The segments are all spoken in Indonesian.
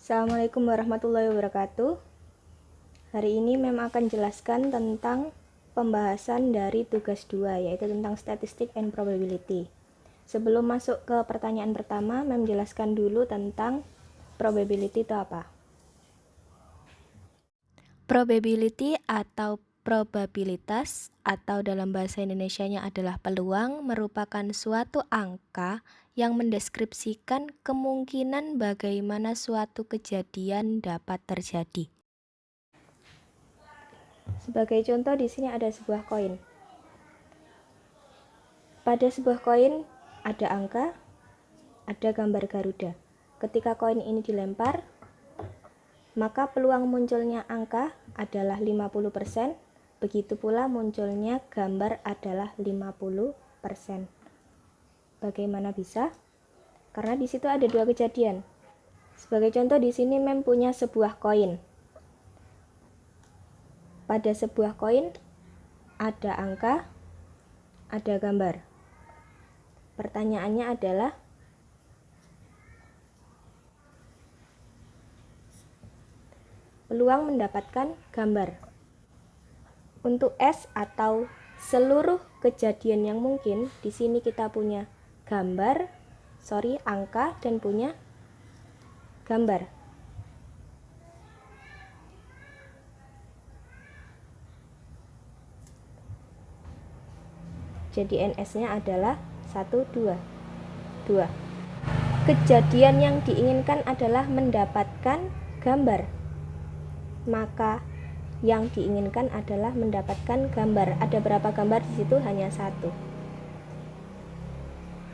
Assalamualaikum warahmatullahi wabarakatuh. Hari ini Mem akan jelaskan tentang pembahasan dari tugas 2, yaitu tentang statistic and probability. Sebelum masuk ke pertanyaan pertama, Mem jelaskan dulu tentang probability itu apa. Probability atau probabilitas atau dalam bahasa Indonesianya adalah peluang, merupakan suatu angka yang mendeskripsikan kemungkinan bagaimana suatu kejadian dapat terjadi. Sebagai contoh di sini ada sebuah koin. Pada sebuah koin ada angka, ada gambar Garuda. Ketika koin ini dilempar, maka peluang munculnya angka adalah 50%, begitu pula munculnya gambar adalah 50%. Bagaimana bisa? Karena di situ ada dua kejadian. Sebagai contoh di sini Mem punya sebuah koin. Pada sebuah koin ada angka, ada gambar. Pertanyaannya adalah peluang mendapatkan gambar. Untuk S atau seluruh kejadian yang mungkin, di sini kita punya angka dan punya gambar. Jadi NS-nya adalah 1, 2. Kejadian yang diinginkan adalah mendapatkan gambar. Maka yang diinginkan adalah mendapatkan gambar. Ada berapa gambar di situ? Hanya 1.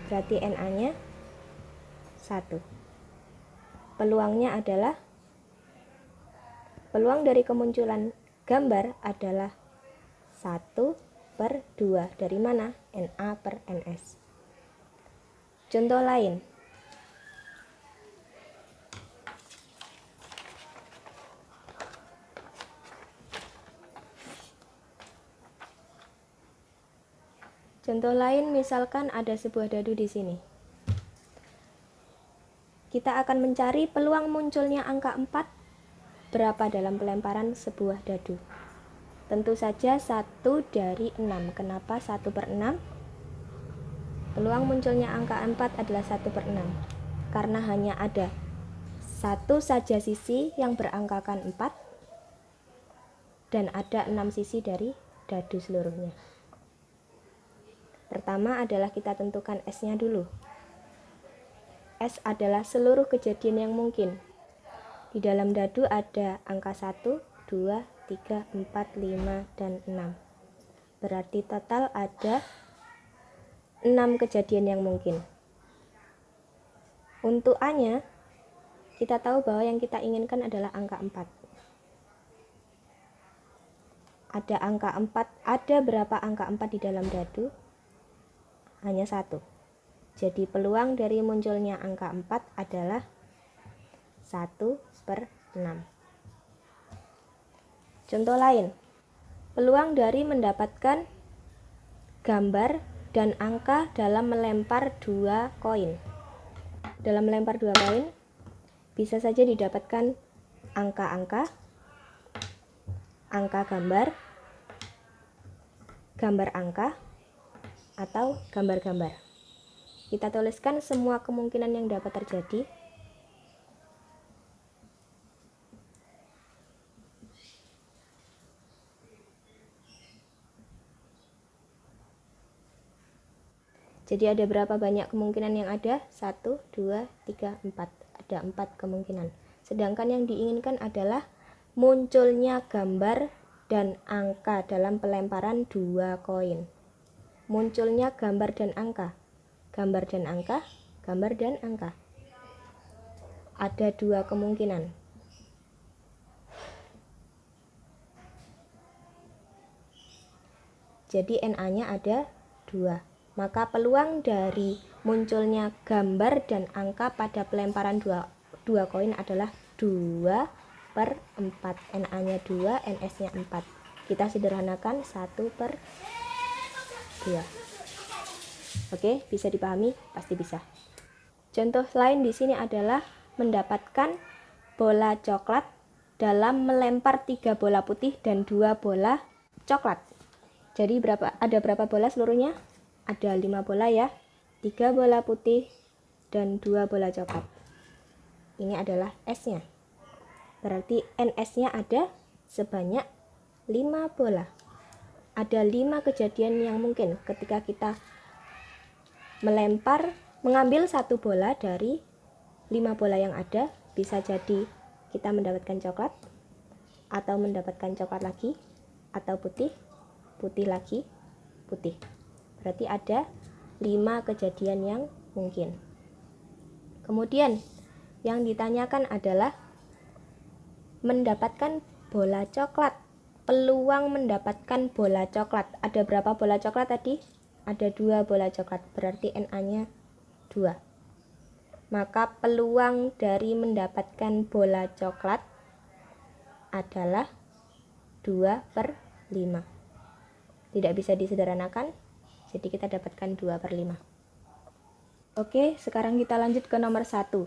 Berarti NA-nya 1. Peluangnya adalah peluang dari kemunculan gambar adalah 1/2. Dari mana? NA per NS. Contoh lain. Contoh lain, misalkan ada sebuah dadu di sini. Kita akan mencari peluang munculnya angka 4 berapa dalam pelemparan sebuah dadu. Tentu saja 1 dari 6. Kenapa 1/6? Peluang munculnya angka 4 adalah 1/6. Karena hanya ada satu saja sisi yang berangkakan 4 dan ada 6 sisi dari dadu seluruhnya. Pertama adalah kita tentukan S-nya dulu. S adalah seluruh kejadian yang mungkin. Di dalam dadu ada angka 1, 2, 3, 4, 5, dan 6. Berarti total ada 6 kejadian yang mungkin. Untuk A-nya, kita tahu bahwa yang kita inginkan adalah angka 4. Ada angka 4, ada berapa angka 4 di dalam dadu? Hanya 1. Jadi peluang dari munculnya angka 4 adalah 1/6. Contoh lain, peluang dari mendapatkan gambar dan angka dalam melempar 2 koin. Dalam melempar 2 koin, bisa saja didapatkan angka-angka, angka gambar, gambar angka, atau gambar-gambar. Kita tuliskan semua kemungkinan yang dapat terjadi. Jadi ada berapa banyak kemungkinan yang ada? 1, 2, 3, 4. Ada 4 kemungkinan. Sedangkan yang diinginkan adalah munculnya gambar dan angka dalam pelemparan 2 koin. Munculnya gambar dan angka. Gambar dan angka, gambar dan angka. Ada 2 kemungkinan. Jadi NA-nya ada 2. Maka peluang dari munculnya gambar dan angka pada pelemparan 2 koin adalah 2/4. NA-nya 2, NS-nya 4. Kita sederhanakan 1/2. Oke, bisa dipahami? Pasti bisa. Contoh lain di sini adalah mendapatkan bola coklat dalam melempar 3 bola putih dan 2 bola coklat. Jadi ada berapa bola seluruhnya? Ada 5 bola ya. 3 bola putih dan 2 bola coklat. Ini adalah S-nya. Berarti NS-nya ada sebanyak 5 bola. Ada 5 kejadian yang mungkin ketika kita mengambil 1 bola dari 5 bola yang ada. Bisa jadi kita mendapatkan coklat, atau mendapatkan coklat lagi, atau putih, putih lagi, putih. Berarti ada 5 kejadian yang mungkin. Kemudian yang ditanyakan adalah mendapatkan bola coklat. Peluang mendapatkan bola coklat. Ada berapa bola coklat tadi? Ada 2 bola coklat. Berarti NA-nya 2. Maka peluang dari mendapatkan bola coklat adalah 2/5. Tidak bisa disederhanakan, jadi kita dapatkan 2/5. Oke, sekarang kita lanjut ke nomor 1.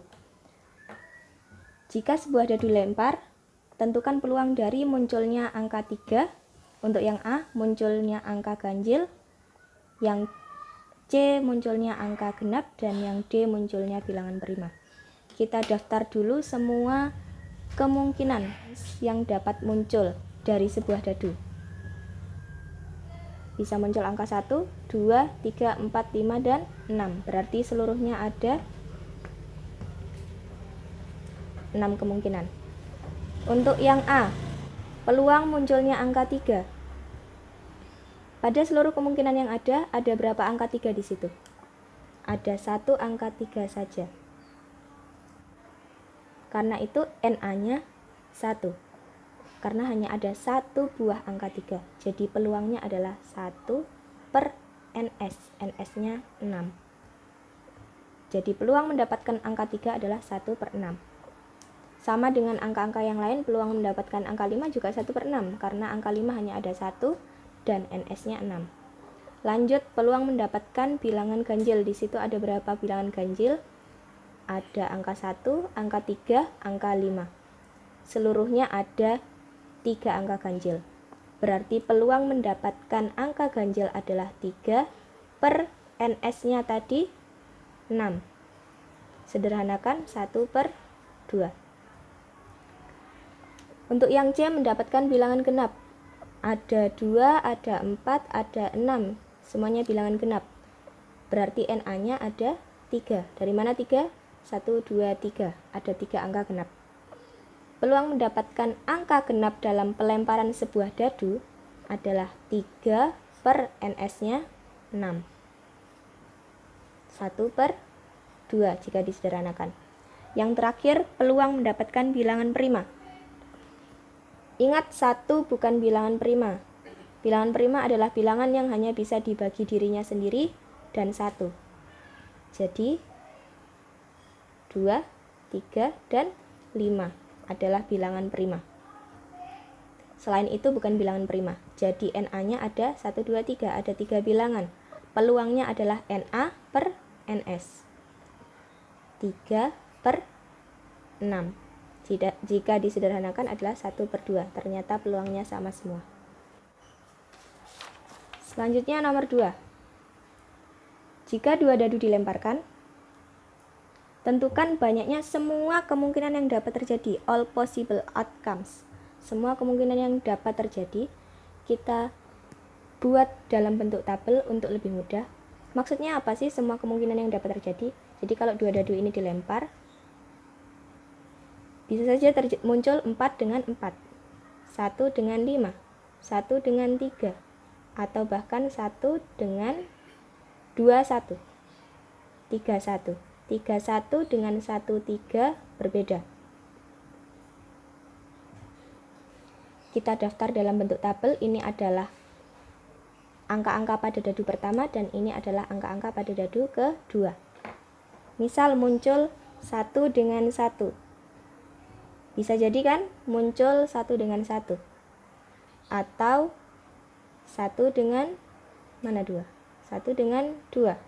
Jika sebuah dadu lempar, tentukan peluang dari munculnya angka 3. Untuk yang A, munculnya angka ganjil. Yang C, munculnya angka genap. Dan yang D, munculnya bilangan prima. Kita daftar dulu semua kemungkinan yang dapat muncul dari sebuah dadu. Bisa muncul angka 1, 2, 3, 4, 5, dan 6. Berarti seluruhnya ada 6 kemungkinan. Untuk yang A, peluang munculnya angka 3. Pada seluruh kemungkinan yang ada berapa angka 3 di situ? Ada 1 angka 3 saja. Karena itu NA-nya 1. Karena hanya ada 1 buah angka 3. Jadi peluangnya adalah 1/NS. NS-nya 6. Jadi peluang mendapatkan angka 3 adalah 1/6. Sama dengan angka-angka yang lain, peluang mendapatkan angka 5 juga 1/6. Karena angka 5 hanya ada 1 dan NS-nya 6. Lanjut, peluang mendapatkan bilangan ganjil. Di situ ada berapa bilangan ganjil? Ada angka 1, angka 3, angka 5. Seluruhnya ada 3 angka ganjil. Berarti peluang mendapatkan angka ganjil adalah 3 per NS-nya tadi 6. Sederhanakan 1/2. Untuk yang C mendapatkan bilangan genap. Ada 2, ada 4, ada 6. Semuanya bilangan genap. Berarti NA-nya ada 3. Dari mana 3? 1, 2, 3. Ada 3 angka genap. Peluang mendapatkan angka genap dalam pelemparan sebuah dadu adalah 3 per NS-nya 6. 1/2 jika disederhanakan. Yang terakhir, peluang mendapatkan bilangan prima. Ingat, 1 bukan bilangan prima. Bilangan prima adalah bilangan yang hanya bisa dibagi dirinya sendiri dan 1. Jadi 2, 3, dan 5 adalah bilangan prima. Selain itu bukan bilangan prima. Jadi NA-nya ada 1, 2, 3. Ada 3 bilangan. Peluangnya adalah NA per NS. 3/6. Jika disederhanakan adalah 1/2. Ternyata peluangnya sama semua. Selanjutnya nomor 2. Jika 2 dadu dilemparkan, tentukan banyaknya semua kemungkinan yang dapat terjadi. All possible outcomes. Semua kemungkinan yang dapat terjadi kita buat dalam bentuk tabel untuk lebih mudah. Maksudnya apa sih semua kemungkinan yang dapat terjadi? Jadi kalau 2 dadu ini dilempar, bisa saja muncul 4 dengan 4, 1 dengan 5, 1 dengan 3, atau bahkan 1 dengan 21, 31. 31 dengan 13 berbeda. Kita daftar dalam bentuk tabel. Ini adalah angka-angka pada dadu pertama dan ini adalah angka-angka pada dadu kedua. Misal muncul 1 dengan 1. Bisa jadi kan muncul 1 dengan 1. Atau 1 dengan mana 2? 1 dengan 2.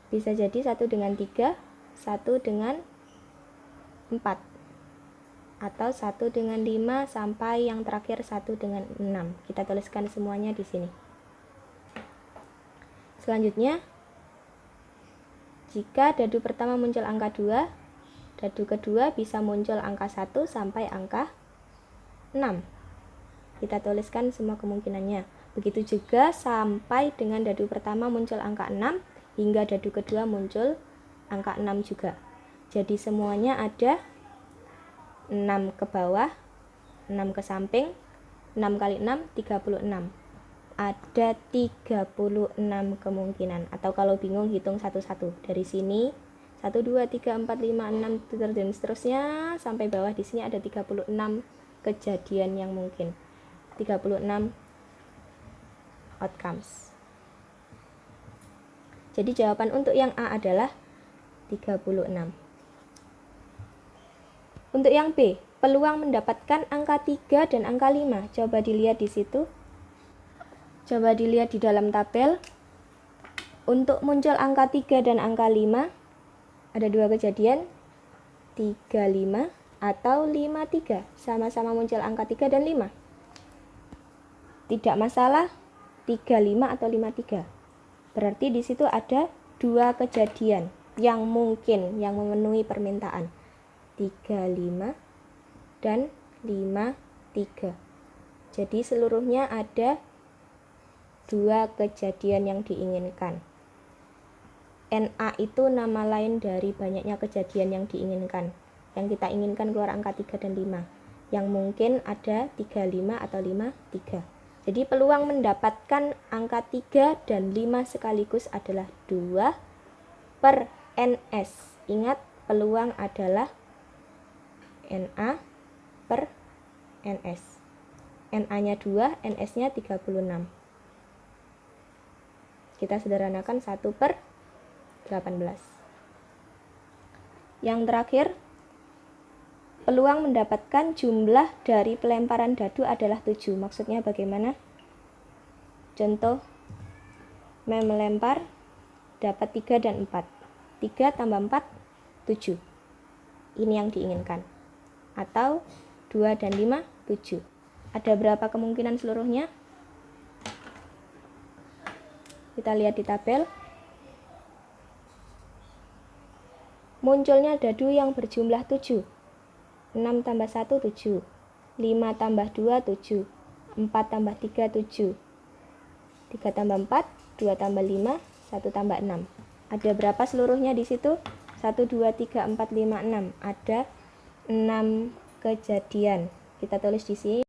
Bisa jadi 1 dengan 3, 1 dengan 4. atau 1 dengan 5 sampai yang terakhir 1 dengan 6. Kita tuliskan semuanya di sini. Selanjutnya, jika dadu pertama muncul angka 2, dadu kedua bisa muncul angka 1 sampai angka 6. Kita tuliskan semua kemungkinannya. Begitu juga sampai dengan dadu pertama muncul angka 6 hingga dadu kedua muncul angka 6 juga. Jadi semuanya ada 6 ke bawah, 6 ke samping, 6 kali 6, 36. Ada 36 kemungkinan. Atau kalau bingung hitung satu-satu. Dari sini 1, 2, 3, 4, 5, 6, dan seterusnya sampai bawah. Di sini ada 36 kejadian yang mungkin. 36 outcomes. Jadi jawaban untuk yang A adalah 36. Untuk yang B, peluang mendapatkan angka 3 dan angka 5. Coba dilihat di situ. Coba dilihat di dalam tabel. Untuk muncul angka 3 dan angka 5, ada dua kejadian, 35 atau 53. Sama-sama muncul angka 3 dan 5. Tidak masalah 35 atau 53. Berarti di situ ada dua kejadian yang mungkin, yang memenuhi permintaan. 35 dan 53. Jadi seluruhnya ada dua kejadian yang diinginkan. NA itu nama lain dari banyaknya kejadian yang diinginkan. Yang kita inginkan keluar angka 3 dan 5. Yang mungkin ada 35 atau 53. Jadi peluang mendapatkan angka 3 dan 5 sekaligus adalah 2 per NS. Ingat, peluang adalah NA per NS. NA-nya 2, NS-nya 36. Kita sederhanakan 1 per 18. Yang terakhir, peluang mendapatkan jumlah dari pelemparan dadu adalah 7. Maksudnya bagaimana? Contoh, melempar dapat 3 dan 4. 3 tambah 4, 7. Ini yang diinginkan. Atau 2 dan 5, 7. Ada berapa kemungkinan seluruhnya? Kita lihat di tabel. Munculnya dadu yang berjumlah 7. 6 tambah 1, 7. 5 tambah 2, 7. 4 tambah 3, 7. 3 tambah 4, 2 tambah 5, 1 tambah 6. Ada berapa seluruhnya di situ? 1, 2, 3, 4, 5, 6. Ada 6 kejadian. Kita tulis di sini.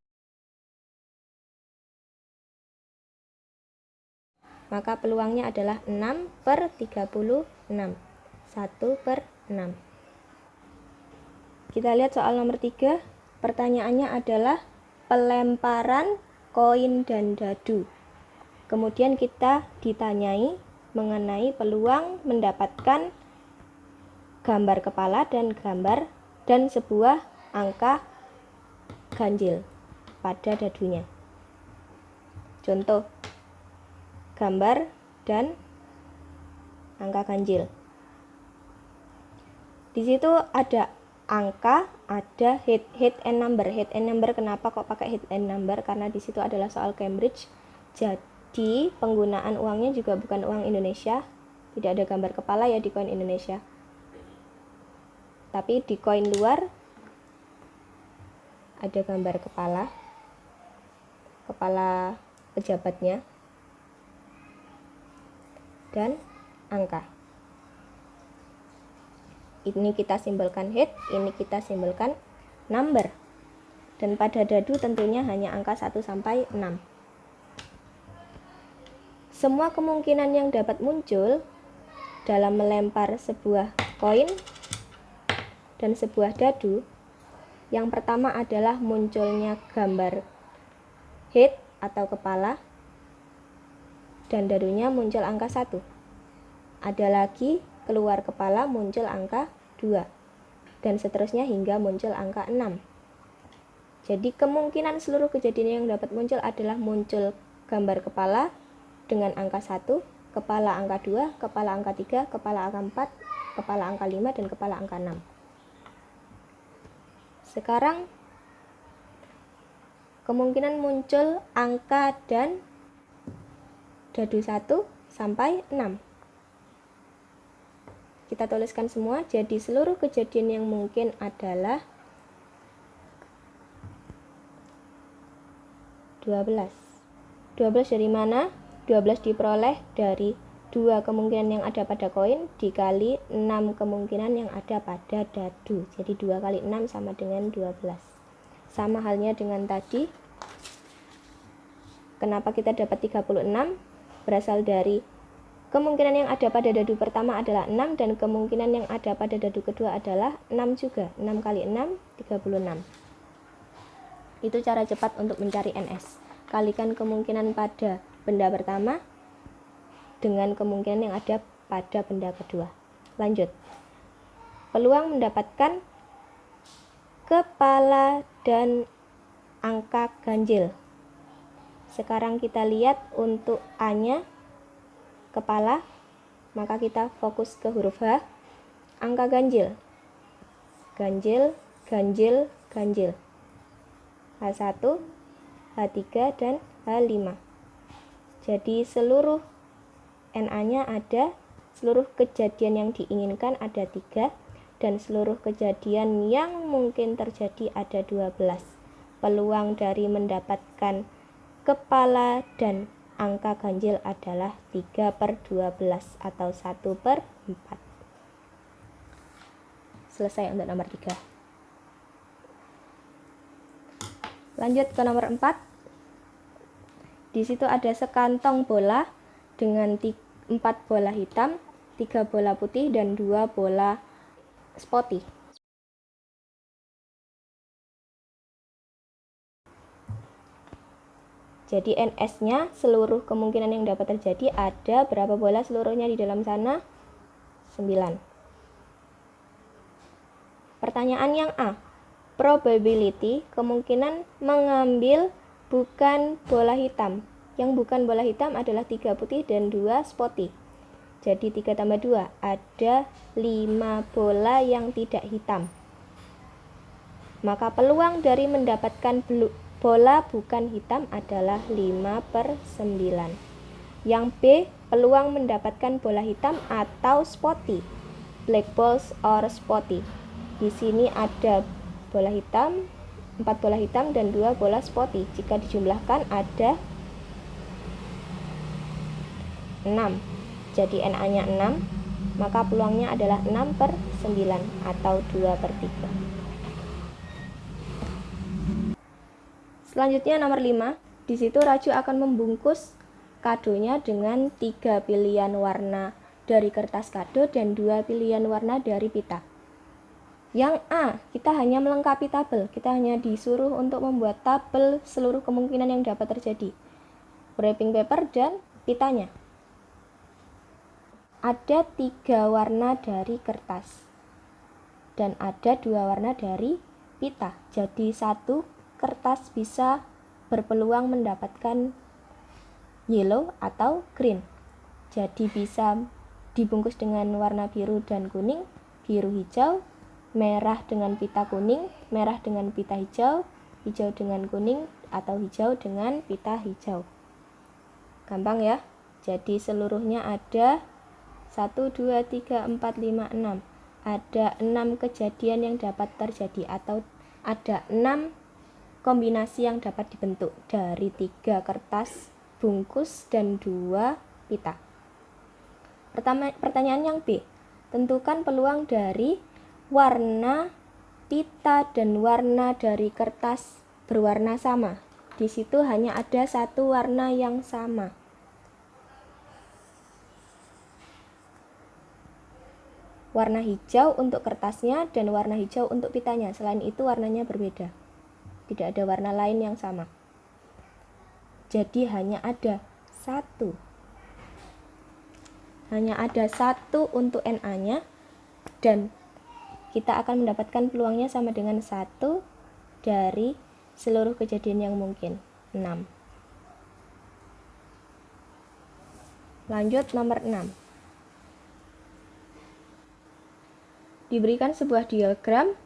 Maka peluangnya adalah 6 per 36. 1 per 6. Kita lihat soal nomor 3. Pertanyaannya adalah pelemparan koin dan dadu. Kemudian kita ditanyai mengenai peluang mendapatkan gambar kepala dan gambar dan sebuah angka ganjil pada dadunya. Contoh, gambar dan angka ganjil. Di situ ada angka, ada hit and number. Hit and number, kenapa kok pakai hit and number? Karena di situ adalah soal Cambridge. Jadi penggunaan uangnya juga bukan uang Indonesia. Tidak ada gambar kepala ya di koin Indonesia. Tapi di koin luar ada gambar kepala pejabatnya dan angka. Ini kita simbolkan hit, ini kita simbolkan number. Dan pada dadu tentunya hanya angka 1 sampai 6. Semua kemungkinan yang dapat muncul dalam melempar sebuah koin dan sebuah dadu, yang pertama adalah munculnya gambar hit atau kepala dan dadunya muncul angka 1. Ada lagi keluar kepala muncul angka 2 dan seterusnya hingga muncul angka 6. Jadi kemungkinan seluruh kejadian yang dapat muncul adalah muncul gambar kepala dengan angka 1, kepala angka 2, kepala angka 3, kepala angka 4, kepala angka 5, dan kepala angka 6. Sekarang kemungkinan muncul angka dan dadu 1 sampai 6. Kita tuliskan semua. Jadi seluruh kejadian yang mungkin adalah 12. 12 dari mana? 12 diperoleh dari 2 kemungkinan yang ada pada koin dikali 6 kemungkinan yang ada pada dadu. Jadi 2 kali 6 sama dengan 12. Sama halnya dengan tadi. Kenapa kita dapat 36? Berasal dari kemungkinan yang ada pada dadu pertama adalah 6 dan kemungkinan yang ada pada dadu kedua adalah 6 juga. 6 kali 6, 36. Itu cara cepat untuk mencari NS. Kalikan kemungkinan pada benda pertama dengan kemungkinan yang ada pada benda kedua. Lanjut. Peluang mendapatkan kepala dan angka ganjil. Sekarang kita lihat untuk A-nya kepala, maka kita fokus ke huruf H. Angka ganjil. Ganjil, ganjil, ganjil. H1, H3, dan H5. Jadi seluruh NA-nya ada, seluruh kejadian yang diinginkan ada 3, dan seluruh kejadian yang mungkin terjadi ada 12. Peluang dari mendapatkan kepala dan angka ganjil adalah 3/12 atau 1/4. Selesai untuk nomor 3. Lanjut ke nomor 4. Di situ ada sekantong bola dengan 4 bola hitam, 3 bola putih, dan 2 bola spotty. Jadi NS-nya seluruh kemungkinan yang dapat terjadi ada berapa bola seluruhnya di dalam sana? 9. Pertanyaan yang A. Probability kemungkinan mengambil bukan bola hitam. Yang bukan bola hitam adalah 3 putih dan 2 spotty. Jadi 3 tambah 2 ada 5 bola yang tidak hitam. Maka peluang dari mendapatkan bola bukan hitam adalah 5/9. Yang B, peluang mendapatkan bola hitam atau spotty. Black balls or spotty. Di sini ada bola hitam, 4 bola hitam dan 2 bola spotty. Jika dijumlahkan ada 6. Jadi NA-nya 6, maka peluangnya adalah 6/9 atau 2/3. Selanjutnya nomor 5. Di situ Raju akan membungkus kadonya dengan 3 pilihan warna dari kertas kado dan 2 pilihan warna dari pita. Yang A, kita hanya melengkapi tabel. Kita hanya disuruh untuk membuat tabel seluruh kemungkinan yang dapat terjadi. Wrapping paper dan pitanya. Ada 3 warna dari kertas dan ada 2 warna dari pita. Jadi 1 kertas bisa berpeluang mendapatkan yellow atau green. Jadi bisa dibungkus dengan warna biru dan kuning, biru hijau, merah dengan pita kuning, merah dengan pita hijau, hijau dengan kuning, atau hijau dengan pita hijau. Gampang ya. Jadi seluruhnya ada 1, 2, 3, 4, 5, 6. Ada 6 kejadian yang dapat terjadi atau ada 6 kombinasi yang dapat dibentuk dari 3 kertas bungkus dan 2 pita. Pertanyaan yang B. Tentukan peluang dari warna pita dan warna dari kertas berwarna sama. Di situ hanya ada 1 warna yang sama. Warna hijau untuk kertasnya dan warna hijau untuk pitanya. Selain itu warnanya berbeda. Tidak ada warna lain yang sama. Jadi hanya ada 1. Hanya ada 1 untuk NA-nya dan kita akan mendapatkan peluangnya sama dengan 1 dari seluruh kejadian yang mungkin, 6. Lanjut nomor 6. Diberikan sebuah diagram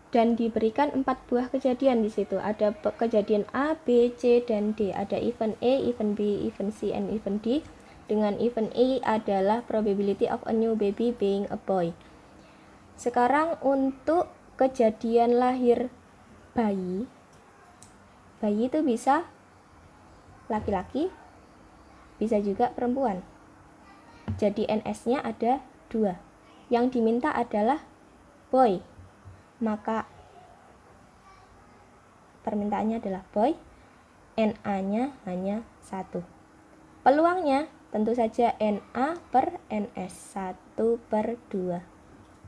dan diberikan 4 buah kejadian di situ. Ada kejadian A, B, C, dan D. Ada event A, event B, event C, and event D. Dengan event A adalah probability of a new baby being a boy. Sekarang untuk kejadian lahir bayi itu bisa laki-laki, bisa juga perempuan. Jadi NS-nya ada 2. Yang diminta adalah boy. Maka permintaannya adalah boy, NA-nya hanya 1. Peluangnya tentu saja NA per NS, 1/2.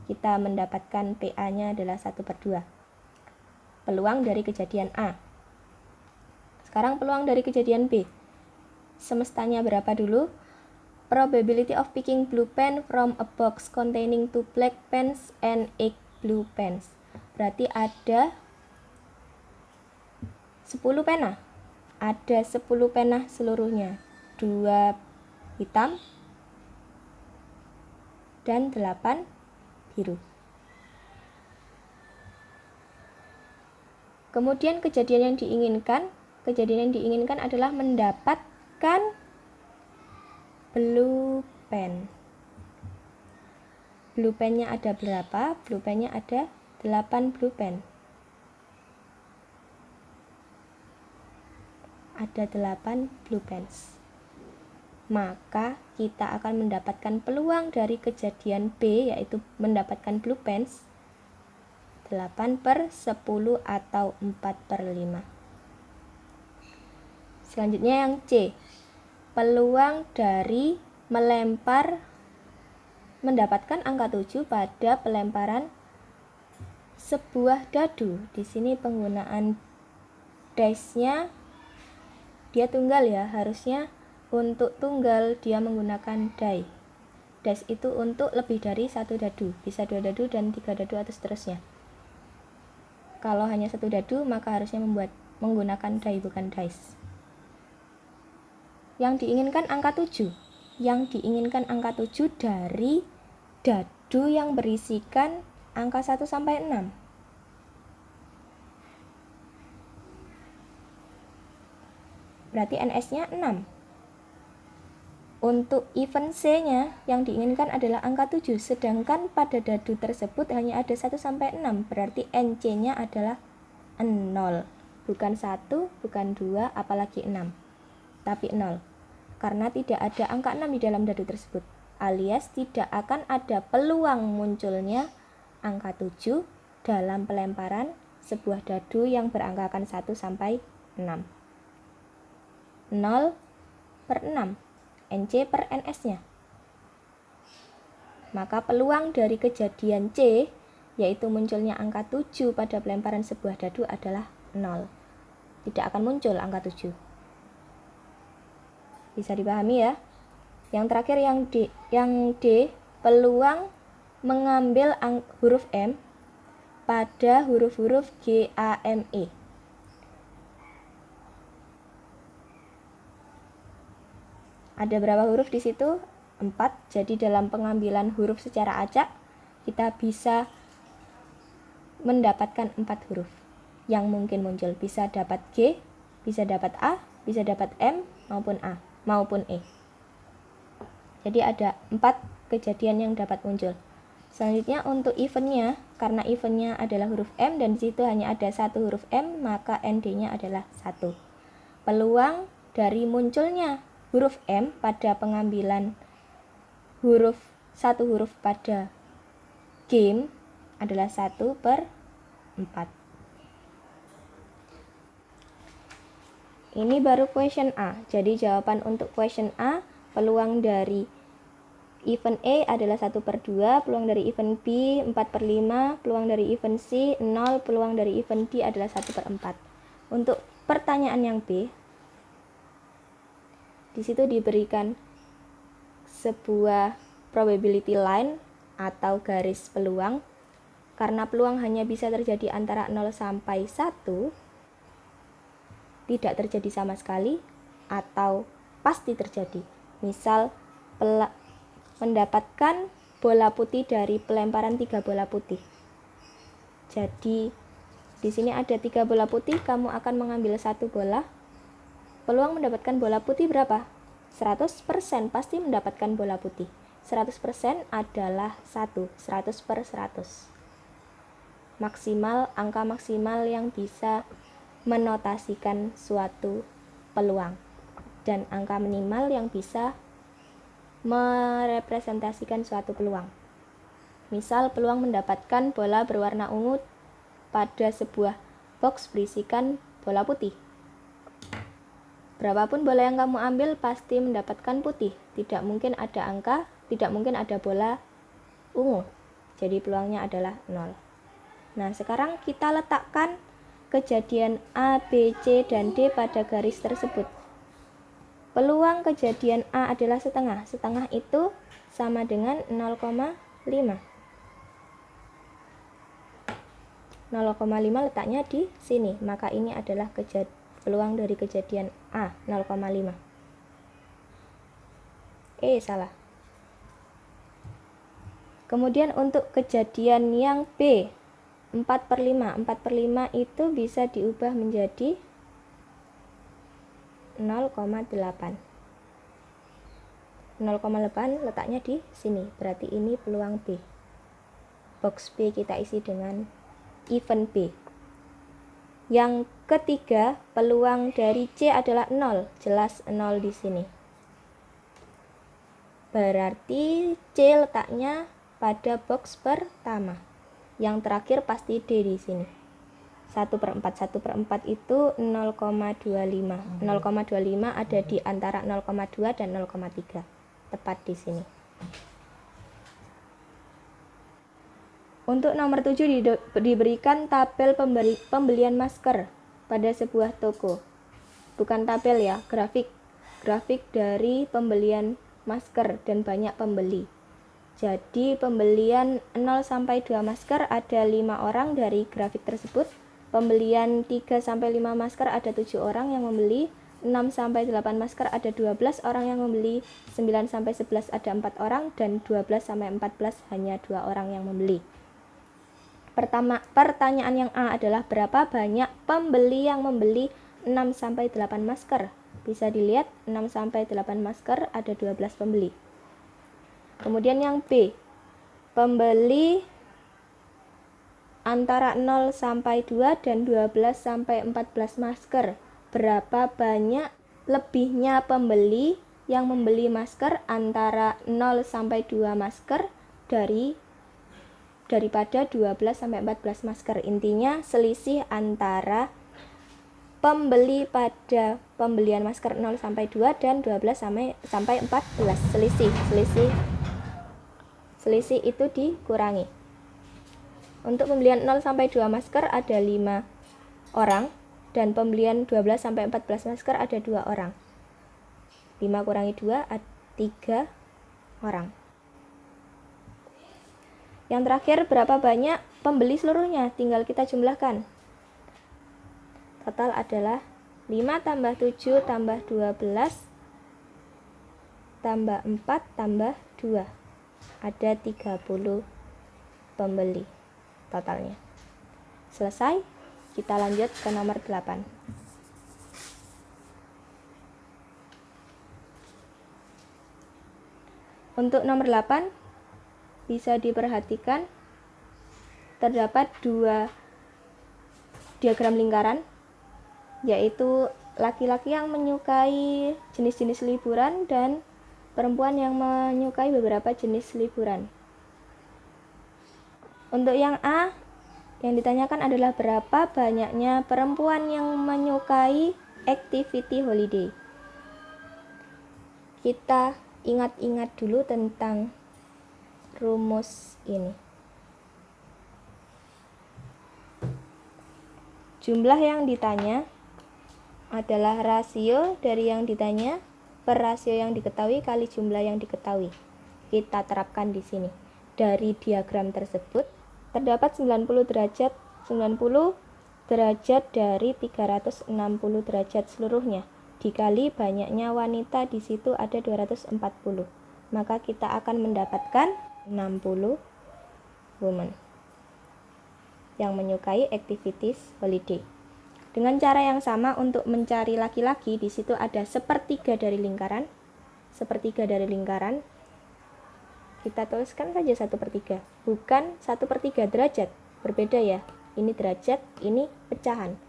Kita mendapatkan PA-nya adalah 1/2. Peluang dari kejadian A. Sekarang peluang dari kejadian B. Semestanya berapa dulu? Probability of picking blue pen from a box containing 2 black pens and 8 blue pens. Berarti ada 10 pena. Ada 10 pena seluruhnya. 2 hitam dan 8 biru. Kemudian kejadian yang diinginkan adalah mendapatkan blue pen. Blue pen-nya ada berapa? Blue pen-nya ada 8 blue pen. Ada 8 blue pens. Maka kita akan mendapatkan peluang dari kejadian B, yaitu mendapatkan blue pens, 8/10 atau 4/5. Selanjutnya yang C. Peluang dari mendapatkan angka 7 pada pelemparan sebuah dadu. Di sini penggunaan dice-nya dia tunggal ya, harusnya untuk tunggal dia menggunakan die. Dice itu untuk lebih dari 1 dadu, bisa 2 dadu dan 3 dadu atau seterusnya. Kalau hanya 1 dadu maka harusnya menggunakan die bukan dice. Yang diinginkan angka 7. Yang diinginkan angka 7 dari dadu yang berisikan angka 1 sampai 6. Berarti NS-nya 6. Untuk event C-nya yang diinginkan adalah angka 7, sedangkan pada dadu tersebut hanya ada 1 sampai 6, berarti NC-nya adalah 0. Bukan 1, bukan 2, apalagi 6. Tapi 0. Karena tidak ada angka 6 di dalam dadu tersebut, alias tidak akan ada peluang munculnya angka 7 dalam pelemparan sebuah dadu yang berangkakan 1 sampai 6. 0/6. NC per NS-nya. Maka peluang dari kejadian C, yaitu munculnya angka 7 pada pelemparan sebuah dadu adalah 0. Tidak akan muncul angka 7. Bisa dipahami ya? Yang terakhir yang D, peluang mengambil huruf M pada huruf-huruf G, A, M, E. Ada berapa huruf di situ? 4. Jadi dalam pengambilan huruf secara acak, kita bisa mendapatkan 4 huruf yang mungkin muncul. Bisa dapat G, bisa dapat A, bisa dapat M, maupun A, maupun E. Jadi ada 4 kejadian yang dapat muncul. Selanjutnya untuk eventnya, karena eventnya adalah huruf M dan di situ hanya ada 1 huruf M, maka ND-nya adalah 1. Peluang dari munculnya huruf M pada pengambilan satu huruf pada game adalah 1/4. Ini baru question A. Jadi jawaban untuk question A, peluang dari event A adalah 1/2, peluang dari event B 4/5, peluang dari event C 0, peluang dari event D adalah 1/4. Untuk pertanyaan yang B, di situ diberikan sebuah probability line atau garis peluang. Karena peluang hanya bisa terjadi antara 0 sampai 1, tidak terjadi sama sekali, atau pasti terjadi. Misal mendapatkan bola putih dari pelemparan 3 bola putih. Jadi di sini ada 3 bola putih, kamu akan mengambil 1 bola. Peluang mendapatkan bola putih berapa? 100% pasti mendapatkan bola putih. 100% adalah 1, 100/100. Angka maksimal yang bisa menotasikan suatu peluang. Dan angka minimal yang bisa merepresentasikan suatu peluang. Misal peluang mendapatkan bola berwarna ungu pada sebuah box berisikan bola putih. Berapapun bola yang kamu ambil pasti mendapatkan putih. Tidak mungkin ada bola ungu. Jadi peluangnya adalah 0. Nah, sekarang kita letakkan kejadian A, B, C, dan D pada garis tersebut. Peluang kejadian A adalah setengah. Setengah itu sama dengan 0,5. 0,5 letaknya di sini. Maka ini adalah peluang dari kejadian A, 0,5. Salah. Kemudian untuk kejadian yang B, 4/5. 4/5 itu bisa diubah menjadi 0,8. 0,8 letaknya di sini. Berarti ini peluang B. Box B kita isi dengan event B. Yang ketiga, peluang dari C adalah 0. Jelas 0 di sini. Berarti C letaknya pada box pertama. Yang terakhir pasti D di sini. 1/4. 1/4 itu 0,25. 0,25 ada di antara 0,2 dan 0,3. Tepat di sini. Untuk nomor 7 diberikan tabel pembelian masker pada sebuah toko. Bukan tabel ya, grafik dari pembelian masker dan banyak pembeli. Jadi pembelian 0-2 masker ada 5 orang dari grafik tersebut. Pembelian 3-5 masker ada 7 orang yang membeli. 6-8 masker ada 12 orang yang membeli. 9-11 ada 4 orang. Dan 12-14 hanya 2 orang yang membeli. Pertanyaan yang A adalah berapa banyak pembeli yang membeli 6-8 masker. Bisa dilihat 6-8 masker ada 12 pembeli. Kemudian yang B, pembeli antara 0-2 dan 12-14 masker. Berapa banyak lebihnya pembeli yang membeli masker antara 0-2 masker daripada 12-14 masker. Intinya selisih antara pembeli pada pembelian masker 0-2 dan 12-14. Selisih itu dikurangi. Untuk pembelian 0-2 masker ada 5 orang dan pembelian 12-14 masker ada 2 orang. 5 kurangi 2 ada 3 orang. Yang terakhir, berapa banyak pembeli seluruhnya? Tinggal kita jumlahkan. Total adalah 5 tambah 7 tambah 12 tambah 4 tambah 2. Ada 30 pembeli totalnya. Selesai, kita lanjut ke nomor 8. Untuk nomor 8 bisa diperhatikan terdapat 2 diagram lingkaran, yaitu laki-laki yang menyukai jenis-jenis liburan dan perempuan yang menyukai beberapa jenis liburan. Untuk yang A, yang ditanyakan adalah berapa banyaknya perempuan yang menyukai activity holiday. Kita ingat-ingat dulu tentang rumus ini. Jumlah yang ditanya adalah rasio dari yang ditanya per rasio yang diketahui kali jumlah yang diketahui. Kita terapkan di sini. Dari diagram tersebut terdapat 90 derajat dari 360 derajat seluruhnya. Dikali banyaknya wanita di situ ada 240. Maka kita akan mendapatkan 60 women. yang menyukai activities holiday. Dengan cara yang sama untuk mencari laki-laki, di situ ada sepertiga dari lingkaran. Sepertiga dari lingkaran. Kita tuliskan saja 1/3, bukan 1/3 derajat. Berbeda ya. Ini derajat, ini pecahan.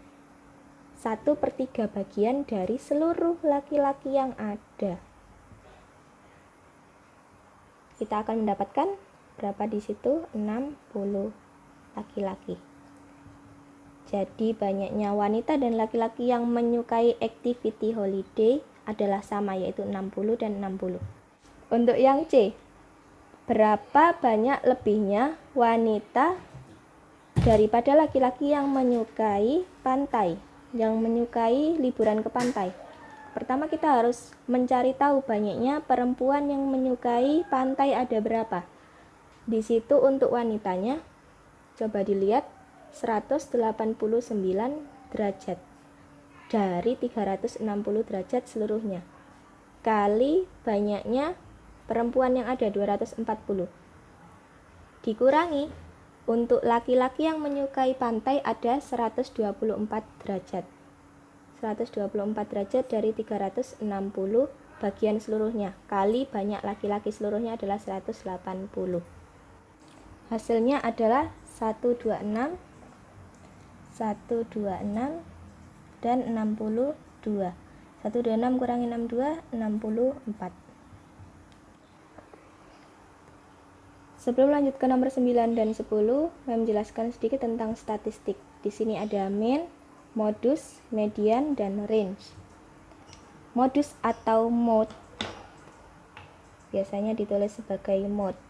1/3 bagian dari seluruh laki-laki yang ada. Kita akan mendapatkan berapa di situ? 60 laki-laki. Jadi banyaknya wanita dan laki-laki yang menyukai activity holiday adalah sama, yaitu 60 dan 60. Untuk yang C, berapa banyak lebihnya wanita daripada laki-laki yang menyukai pantai, yang menyukai liburan ke pantai? Pertama kita harus mencari tahu banyaknya perempuan yang menyukai pantai ada berapa. Di situ untuk wanitanya, coba dilihat 189 derajat dari 360 derajat seluruhnya. Kali banyaknya perempuan yang ada 240. Dikurangi, untuk laki-laki yang menyukai pantai ada 124 derajat. 124 derajat dari 360 bagian seluruhnya, kali banyak laki-laki seluruhnya adalah 180. Hasilnya adalah 126, 126 dan 62. 126 kurangi 62, 64. Sebelum lanjut ke nomor 9 dan 10, saya menjelaskan sedikit tentang statistik. Di sini ada mean, modus, median, dan range. Modus atau mode biasanya ditulis sebagai mode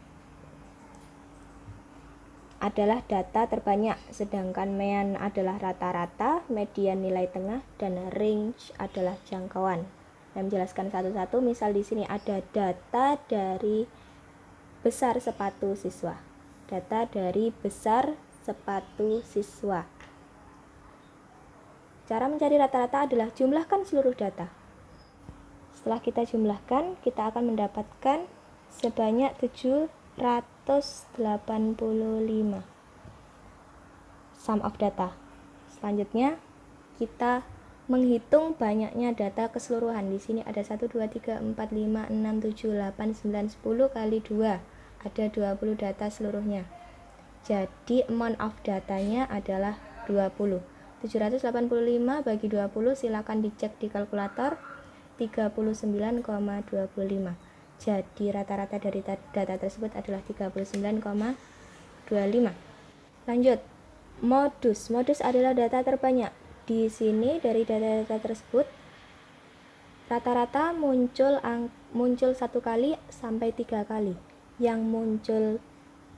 adalah data terbanyak, sedangkan mean adalah rata-rata, median nilai tengah, dan range adalah jangkauan. Saya menjelaskan satu-satu. Misal di sini ada data dari besar sepatu siswa. Data dari besar sepatu siswa. Cara mencari rata-rata adalah jumlahkan seluruh data. Setelah kita jumlahkan, kita akan mendapatkan sebanyak 785 sum of data. Selanjutnya, kita menghitung banyaknya data keseluruhan. Di sini ada 1, 2, 3, 4, 5, 6, 7, 8, 9, 10 kali 2. Ada 20 data seluruhnya. Jadi amount of datanya adalah 20. 785 bagi 20 silakan dicek di kalkulator, 39,25. Jadi rata-rata dari data tersebut adalah 39,25. Lanjut. Modus. Modus adalah data terbanyak. Di sini dari data-data tersebut rata-rata muncul 1 kali sampai 3 kali. Yang muncul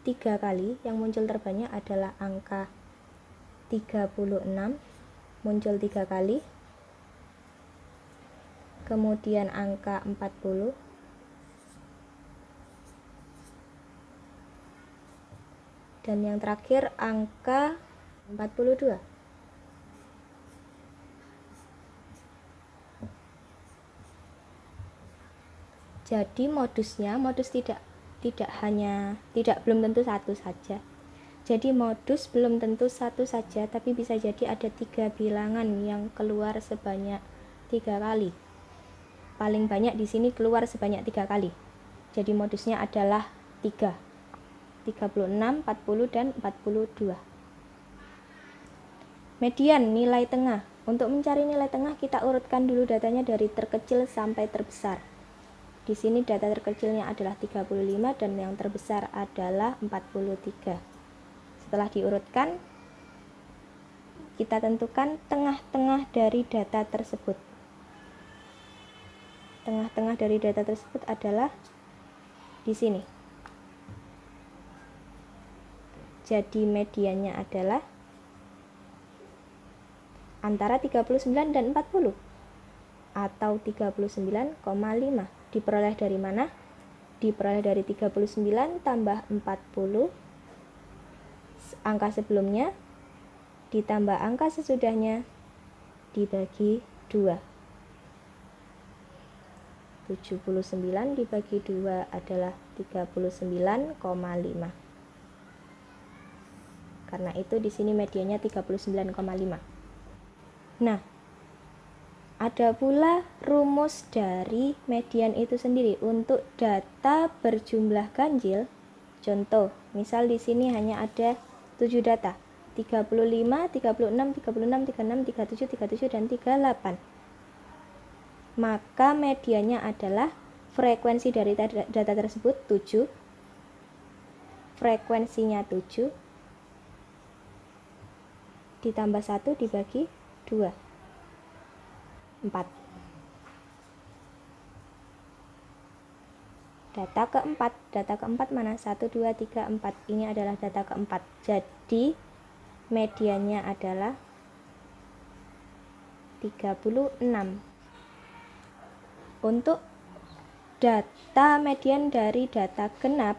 3 kali, yang muncul terbanyak adalah angka 36, muncul 3 kali. Kemudian angka 40. Dan yang terakhir angka 42. Jadi modus belum tentu satu saja. Jadi modus belum tentu satu saja, tapi bisa jadi ada 3 bilangan yang keluar sebanyak 3 kali. Paling banyak di sini keluar sebanyak 3 kali. Jadi modusnya adalah 3. 36, 40, dan 42. Median, nilai tengah. Untuk mencari nilai tengah, kita urutkan dulu datanya dari terkecil sampai terbesar. Di sini data terkecilnya adalah 35 dan yang terbesar adalah 43. Setelah diurutkan, kita tentukan tengah-tengah dari data tersebut. Tengah-tengah dari data tersebut adalah di sini. Jadi mediannya adalah antara 39 dan 40 atau 39,5. Diperoleh dari mana? Diperoleh dari 39 tambah 40, angka sebelumnya, ditambah angka sesudahnya, dibagi 2. 79 dibagi 2 adalah 39,5. Karena itu di sini mediannya 39,5. Nah, ada pula rumus dari median itu sendiri untuk data berjumlah ganjil. Contoh, misal di sini hanya ada 7 data, 35, 36, 36, 36, 37, 37, dan 38. Maka mediannya adalah frekuensi dari data tersebut 7, frekuensinya 7, ditambah 1 dibagi 2, 4. Data keempat mana? 1, 2, 3, 4. Ini adalah data keempat. Jadi mediannya adalah 36. Untuk data median dari data genap,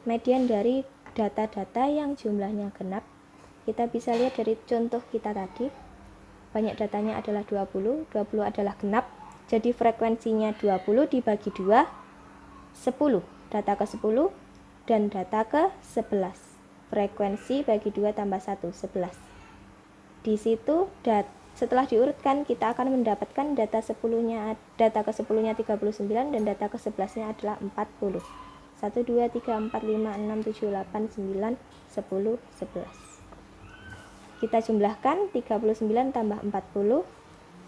median dari data-data yang jumlahnya genap, kita bisa lihat dari contoh kita tadi. Banyak datanya adalah 20 adalah genap, jadi frekuensinya 20 dibagi 2, 10, data ke 10, dan data ke 11. Frekuensi bagi 2 tambah 1, 11. Di situ setelah diurutkan kita akan mendapatkan data ke 10-nya 39 dan data ke 11-nya adalah 40. 1, 2, 3, 4, 5, 6, 7, 8, 9, 10, 11. Kita jumlahkan 39 tambah 40,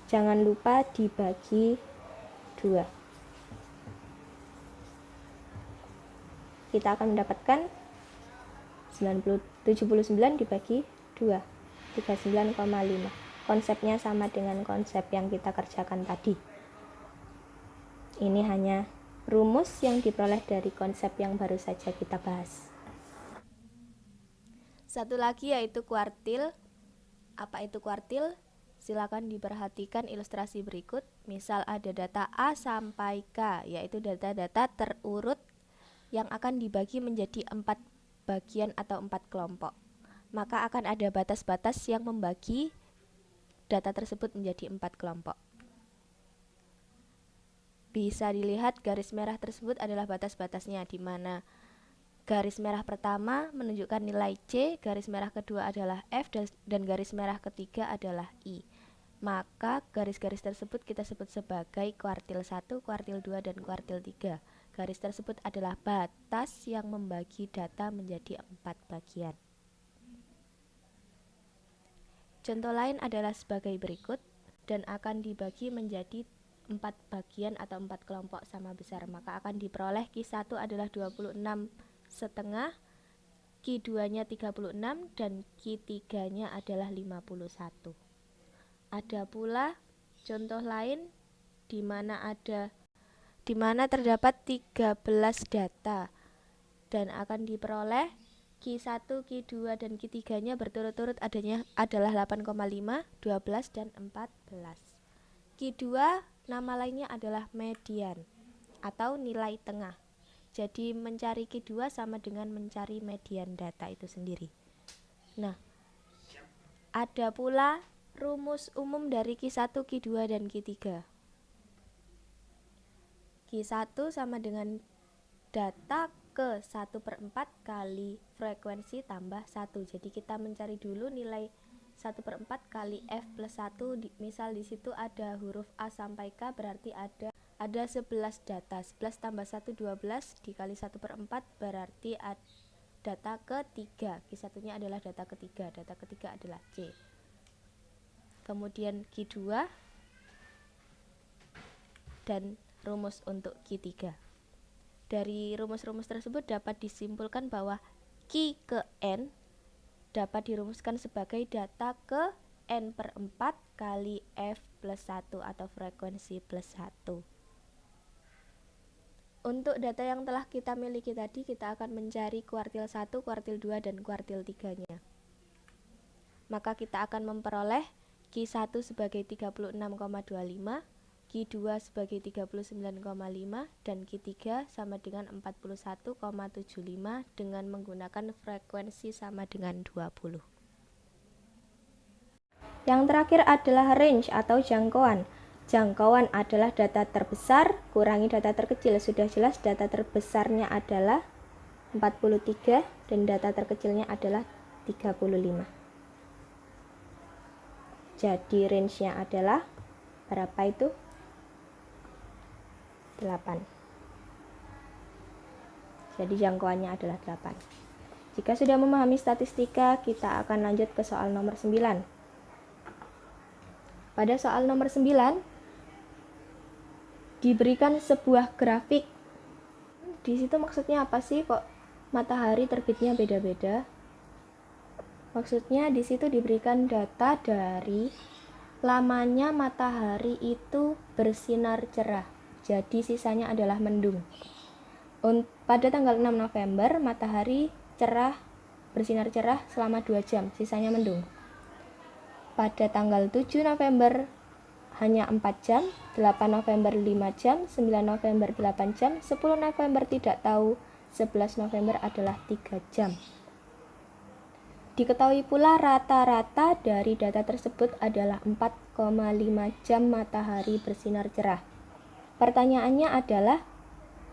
jangan lupa dibagi 2. Kita akan mendapatkan 79 dibagi 2, 39,5. Konsepnya sama dengan konsep yang kita kerjakan tadi. Ini hanya rumus yang diperoleh dari konsep yang baru saja kita bahas. Satu lagi yaitu kuartil. Apa itu kuartil? Silakan diperhatikan ilustrasi berikut. Misal ada data A sampai K, yaitu data-data terurut yang akan dibagi menjadi 4 bagian atau 4 kelompok. Maka akan ada batas-batas yang membagi data tersebut menjadi 4 kelompok. Bisa dilihat garis merah tersebut adalah batas-batasnya, di mana garis merah pertama menunjukkan nilai C, garis merah kedua adalah F, dan garis merah ketiga adalah I. Maka garis-garis tersebut kita sebut sebagai kuartil 1, kuartil 2, dan kuartil 3. Garis tersebut adalah batas yang membagi data menjadi 4 bagian. Contoh lain adalah sebagai berikut, dan akan dibagi menjadi 4 bagian atau 4 kelompok sama besar. Maka akan diperoleh Q1 adalah 26,5, Q2-nya 36, dan Q3-nya adalah 51. Ada pula contoh lain di mana terdapat 13 data dan akan diperoleh Q1, Q2, dan Q3-nya berturut-turut adalah 8,5, 12, dan 14. Q2 nama lainnya adalah median atau nilai tengah. Jadi mencari Q2 sama dengan mencari median data itu sendiri. Nah, ada pula rumus umum dari Q1, Q2, dan Q3. Q1 sama dengan data ke 1/4 kali frekuensi tambah 1. Jadi kita mencari dulu nilai 1/4 kali F plus 1. Misal di situ ada huruf A sampai K, berarti ada 11 data. 11 tambah 1, 12 dikali 1/4 berarti data ketiga. Q1-nya adalah data ketiga. Data ketiga adalah C. Kemudian Q2 dan rumus untuk Q3. Dari rumus-rumus tersebut dapat disimpulkan bahwa Q ke N dapat dirumuskan sebagai data ke N/4 kali F plus 1 atau frekuensi plus 1. Untuk data yang telah kita miliki tadi, kita akan mencari kuartil 1, kuartil 2, dan kuartil 3-nya. Maka kita akan memperoleh Q1 sebagai 36,25, Q2 sebagai 39,5, dan Q3 sama dengan 41,75 dengan menggunakan frekuensi sama dengan 20. Yang terakhir adalah range atau jangkauan. Jangkauan adalah data terbesar kurangi data terkecil. Sudah jelas data terbesarnya adalah 43 dan data terkecilnya adalah 35. Jadi range-nya adalah berapa itu? 8. Jadi jangkauannya adalah 8. Jika sudah memahami statistika, kita akan lanjut ke soal nomor 9. Pada soal nomor 9 diberikan sebuah grafik. Di situ maksudnya apa sih kok matahari terbitnya beda-beda? Maksudnya di situ diberikan data dari lamanya matahari itu bersinar cerah. Jadi sisanya adalah mendung. Pada tanggal 6 November matahari bersinar cerah selama 2 jam, sisanya mendung. Pada tanggal 7 November hanya 4 jam, 8 November 5 jam, 9 November 8 jam, 10 November tidak tahu, 11 November adalah 3 jam. Diketahui pula rata-rata dari data tersebut adalah 4,5 jam matahari bersinar cerah. Pertanyaannya adalah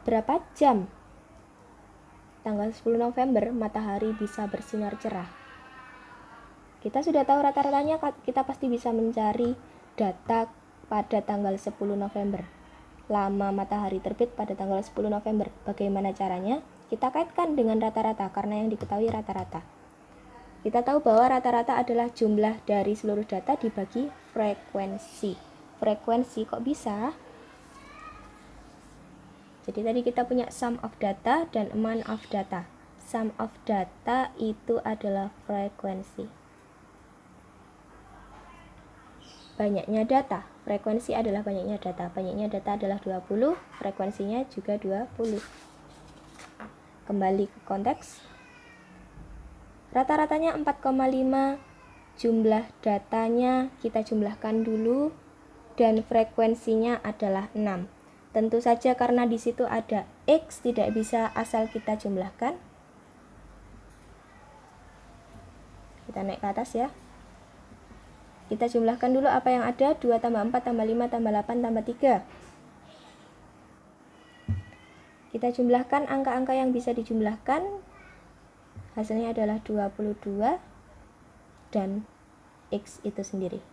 berapa jam tanggal 10 November matahari bisa bersinar cerah? Kita sudah tahu rata-ratanya, kita pasti bisa mencari data pada tanggal 10 November. Lama matahari terbit pada tanggal 10 November. Bagaimana caranya? Kita kaitkan dengan rata-rata karena yang diketahui rata-rata. Kita tahu bahwa rata-rata adalah jumlah dari seluruh data dibagi frekuensi. Frekuensi kok bisa? Jadi tadi kita punya sum of data dan amount of data. Sum of data itu adalah frekuensi. Banyaknya data, frekuensi adalah banyaknya data. Banyaknya data adalah 20, frekuensinya juga 20. Kembali ke konteks. Rata-ratanya 4,5, jumlah datanya kita jumlahkan dulu, dan frekuensinya adalah 6. Tentu saja karena di situ ada X, tidak bisa asal kita jumlahkan. Kita naik ke atas ya. Kita jumlahkan dulu apa yang ada, 2 tambah 4 tambah 5 tambah 8 tambah 3. Kita jumlahkan angka-angka yang bisa dijumlahkan. Hasilnya adalah 22 dan X itu sendiri.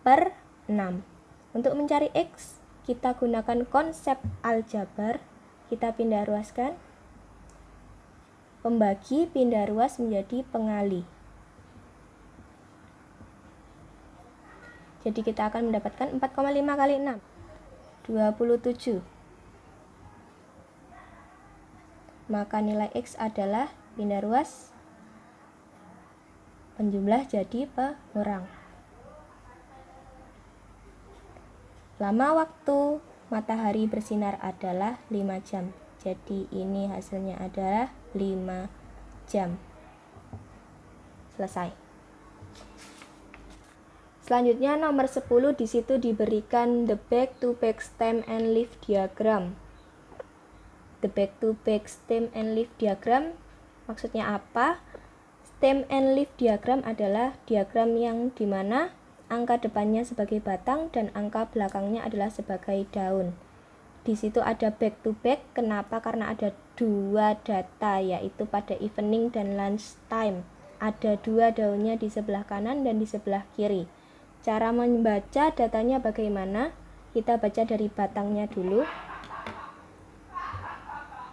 Per 6. Untuk mencari X, kita gunakan konsep aljabar. Kita pindah ruaskan. Pembagi pindah ruas menjadi pengali. Jadi kita akan mendapatkan 4,5 kali 6, 27. Maka nilai X adalah pindah ruas, penjumlah jadi pengurang. Lama waktu matahari bersinar adalah 5 jam. Jadi ini hasilnya adalah 5 jam. Selesai. Selanjutnya nomor 10, di situ diberikan the back-to-back stem and leaf diagram. The back-to-back stem and leaf diagram maksudnya apa? Stem and leaf diagram adalah diagram yang dimana angka depannya sebagai batang dan angka belakangnya adalah sebagai daun. Di situ ada back-to-back. Kenapa? Karena ada 2 data, yaitu pada evening dan lunch time. Ada 2 daunnya di sebelah kanan dan di sebelah kiri. Cara membaca datanya bagaimana? Kita baca dari batangnya dulu,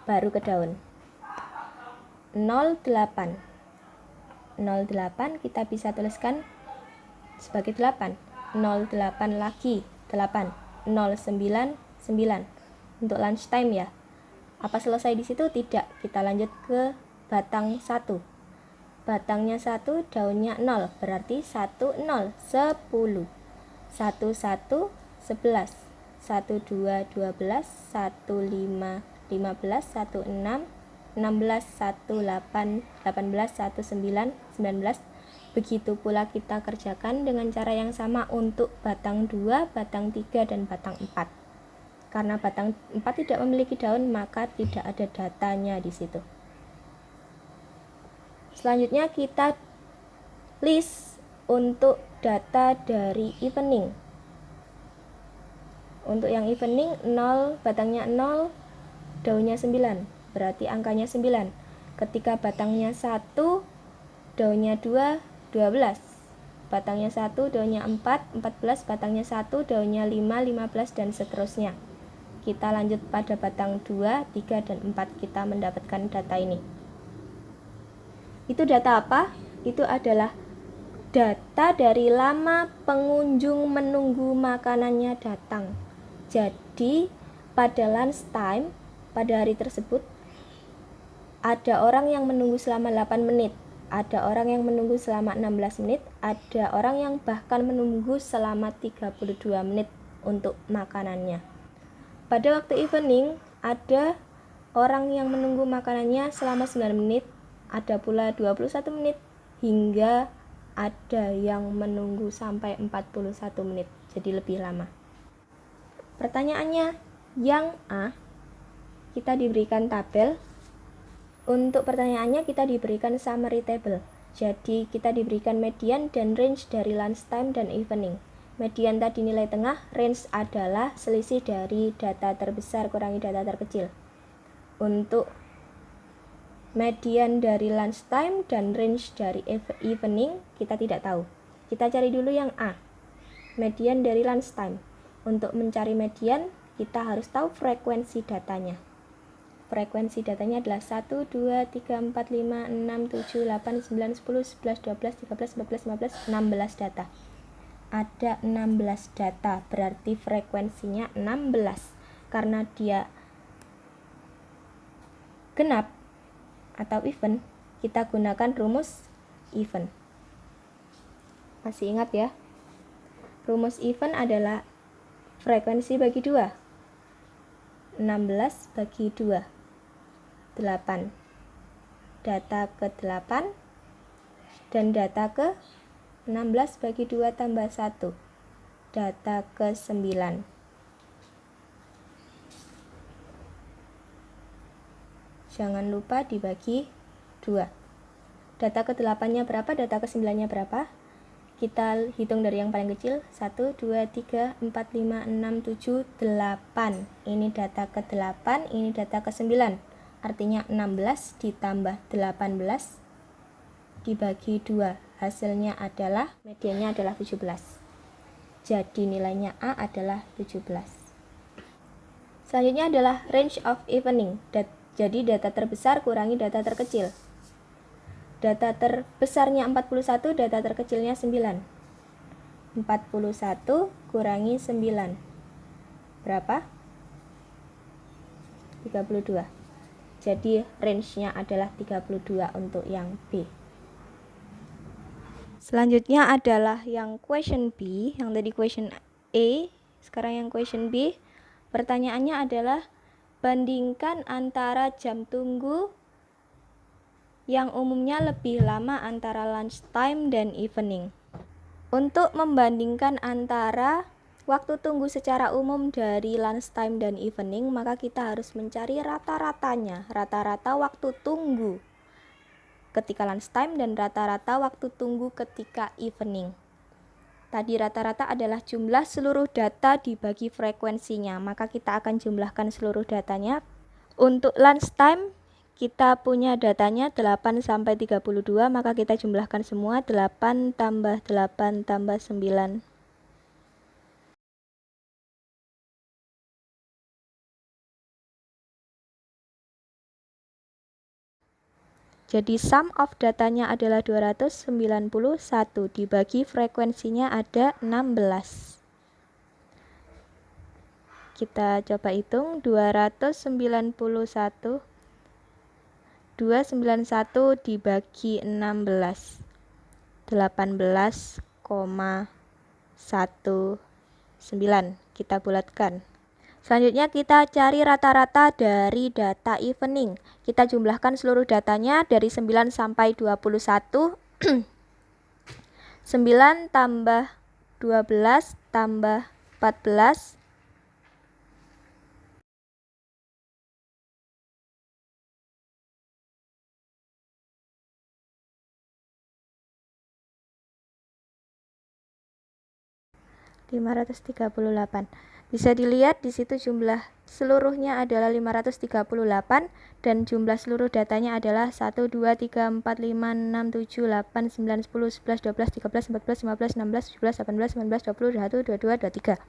baru ke daun. 08. 08 kita bisa tuliskan sebagai 8. 08 lagi 8. 09 9. Untuk lunch time ya. Apa selesai di situ? Tidak. Kita lanjut ke batang 1. Batangnya 1, daunnya 0, berarti 1 0 10. 1 1 11. 1 2 12. 1 5 15. 1 6 16. 1 8 18. 1 9 19. Begitu pula kita kerjakan dengan cara yang sama untuk batang 2, batang 3, dan batang 4. Karena batang 4 tidak memiliki daun, maka tidak ada datanya di situ. Selanjutnya kita list untuk data dari evening. Untuk yang evening 0, batangnya 0, daunnya 9, berarti angkanya 9. Ketika batangnya 1, daunnya 2, 12. Batangnya 1, daunnya 4, 14. Batangnya 1, daunnya 5, 15, dan seterusnya. Kita lanjut pada batang 2, 3, dan 4. Kita mendapatkan data ini. Itu data apa? Itu adalah data dari lama pengunjung menunggu makanannya datang. Jadi pada lunch time, pada hari tersebut, ada orang yang menunggu selama 8 menit, ada orang yang menunggu selama 16 menit, ada orang yang bahkan menunggu selama 32 menit untuk makanannya. Pada waktu evening, ada orang yang menunggu makanannya selama 9 menit, ada pula 21 menit, hingga ada yang menunggu sampai 41 menit, jadi lebih lama. Pertanyaannya, yang A, kita diberikan tabel. Untuk pertanyaannya kita diberikan summary table. Jadi kita diberikan median dan range dari lunchtime dan evening. Median tadi nilai tengah, range adalah selisih dari data terbesar kurangi data terkecil. Untuk median dari lunchtime dan range dari evening kita tidak tahu. Kita cari dulu yang A, median dari lunchtime. Untuk mencari median kita harus tahu frekuensi datanya. Frekuensi datanya adalah 1, 2, 3, 4, 5, 6, 7, 8, 9, 10, 11, 12, 13, 14, 15, 16 data. Ada 16 data, berarti frekuensinya 16. Karena dia genap atau even, kita gunakan rumus even. Masih ingat ya? Rumus even adalah frekuensi bagi 2. 16 bagi 2. 8. Data ke 8 dan data ke 16 bagi 2 tambah 1. Data ke 9. Jangan lupa dibagi 2. Data ke 8-nya berapa? Data ke 9-nya berapa? Kita hitung dari yang paling kecil. 1, 2, 3, 4, 5, 6, 7, 8. Ini data ke 8, ini data ke 9. Artinya 16 ditambah 18 dibagi 2. Hasilnya adalah, mediannya adalah 17. Jadi nilainya A adalah 17. Selanjutnya adalah range of evening. Jadi data terbesar kurangi data terkecil. Data terbesarnya 41, data terkecilnya 9. 41 kurangi 9. Berapa? 32. Jadi range-nya adalah 32 untuk yang B. Selanjutnya adalah yang question B, yang tadi question A, sekarang yang question B. Pertanyaannya adalah bandingkan antara jam tunggu yang umumnya lebih lama antara lunch time dan evening. Untuk membandingkan antara waktu tunggu secara umum dari lunch time dan evening, maka kita harus mencari rata-ratanya, rata-rata waktu tunggu ketika lunch time dan rata-rata waktu tunggu ketika evening. Tadi rata-rata adalah jumlah seluruh data dibagi frekuensinya, maka kita akan jumlahkan seluruh datanya. Untuk lunch time kita punya datanya 8 sampai 32, maka kita jumlahkan semua. 8 tambah 8 tambah 9. Jadi sum of datanya adalah 291, dibagi frekuensinya ada 16. Kita coba hitung, 291 dibagi 16, 18,19. Kita bulatkan. Selanjutnya kita cari rata-rata dari data evening. Kita jumlahkan seluruh datanya dari 9 sampai 21. 9 tambah 12 tambah 14. (538). Bisa dilihat di situ jumlah seluruhnya adalah 538 dan jumlah seluruh datanya adalah 1, 2, 3, 4, 5, 6, 7, 8, 9, 10, 11, 12, 13, 14, 15, 16, 17, 18, 19, 20, 21, 22, 23.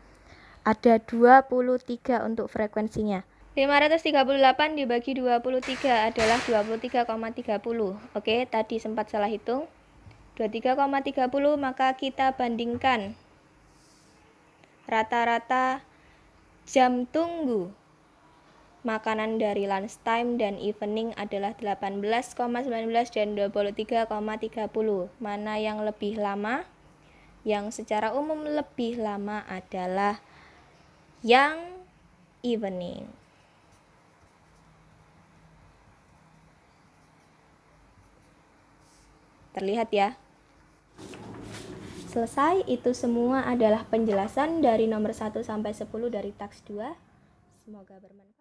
Ada 23 untuk frekuensinya. 538 dibagi 23 adalah 23,30. Oke, tadi sempat salah hitung. 23,30, maka kita bandingkan rata-rata jam tunggu makanan dari lunchtime dan evening adalah 18,19 dan 23,30. Mana yang lebih lama? Yang secara umum lebih lama adalah yang evening. Terlihat ya? Selesai, itu semua adalah penjelasan dari nomor 1 sampai 10 dari taks 2. Semoga bermanfaat.